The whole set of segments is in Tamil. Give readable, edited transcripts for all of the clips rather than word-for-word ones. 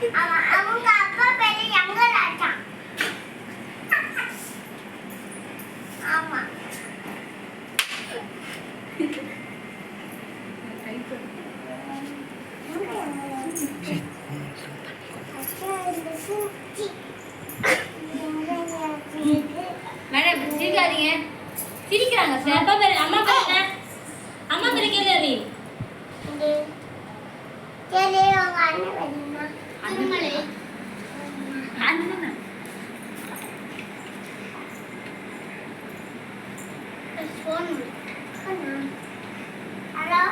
அவங்க அப்பா பேரு யங்கராஜா. ஆமா. மேடம் சிரிக்காதீங்க. சிரிக்கிறாங்க சார். அப்பா பேரு அம்மா பேரு என்ன? அம்மா பேரு கேளு. கேளு அவங்க அண்ணன் வேணுமா? அண்ணமலை. அண்ணனா? ஃபோன். ஹலோ.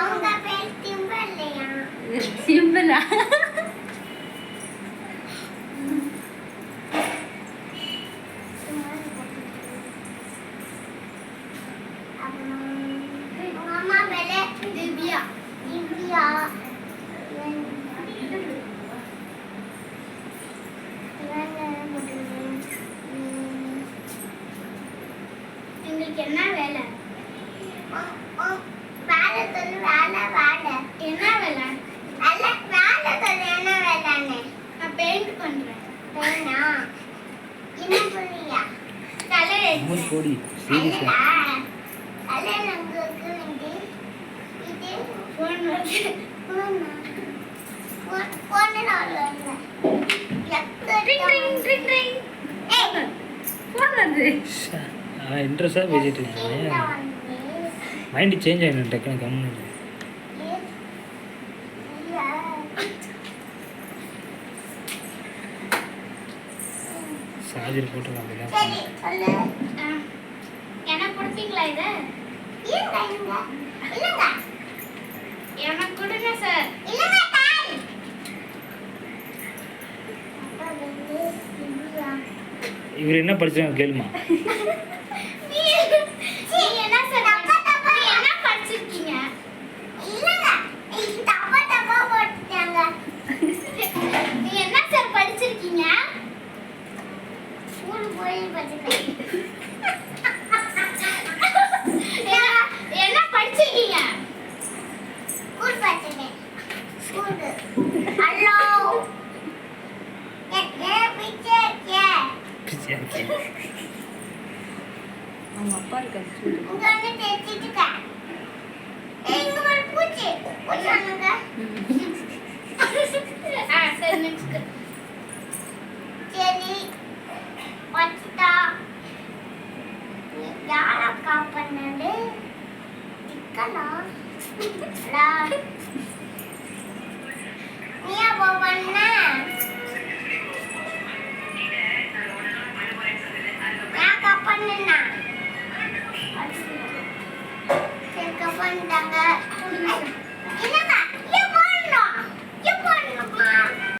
அவங்க பேர் சிம்பிள்லையா? சிம்பிளா? அம்மா பேரு திவ்யா. திவ்யா. உங்களுக்கு என்ன வேலை? வேலை சொல்லு. வேலை வேலை என்ன வேலை? வேலை வேலை சொல்லு. என்ன வேலைன்னு? நான் பெயிண்ட் பண்றேன். வேணா என்ன புரியா? கலர் அம்மா போடி சீரியஸா கலர் உங்களுக்கு வேண்டி இது ஃபோன் வந்து போன நாள் ring ring ring ring. Phone வந்து இன்ட்ரெஸ்டாக பேசிட்டு இருக்கேன். மைண்டு சேஞ்ச் ஆகிடும் டக்குனு கம்முன்னு. சார்ஜர் போட்டுலாம் அப்படிதான் சரி சொல்லு. எனக்கு கொடுப்பீங்களா இதை? இல்லைங்க இல்லைங்க எனக்கு கொடுங்க சார். இல்லைங்க தாய். அப்பா வந்து திவ்யா. இவர் என்ன படிச்சாங்க கேளுமா. நீ என்ன சார்? நீ என்ன படிச்சிருக்கீங்க? இல்லைங்க தப்பா தப்பா போட்டுட்டாங்க. நீ என்ன சார் படிச்சிருக்கீங்க? ஸ்கூல் போய் படிக்கிறேன். என்ன படிச்சிருக்கீங்க? ஸ்கூல் படிக்கிறேன். ஸ்கூல். ஹலோ. பிச்சை அவங்க அப்பா இருக்காரு. இங்க வந்து தேய்ச்சிட்டுக்க. இங்க ஒரு பூச்சி. பூச்சி வாங்குங்க. சரி நெக்ஸ்ட். சரி. வச்சுட்டா. யார காப்பனது? சிக்கனா? லா. நீ அப்போ பண்ண? நான் காப்பனா? சரி காப்பன்டாங்க. என்னங்க?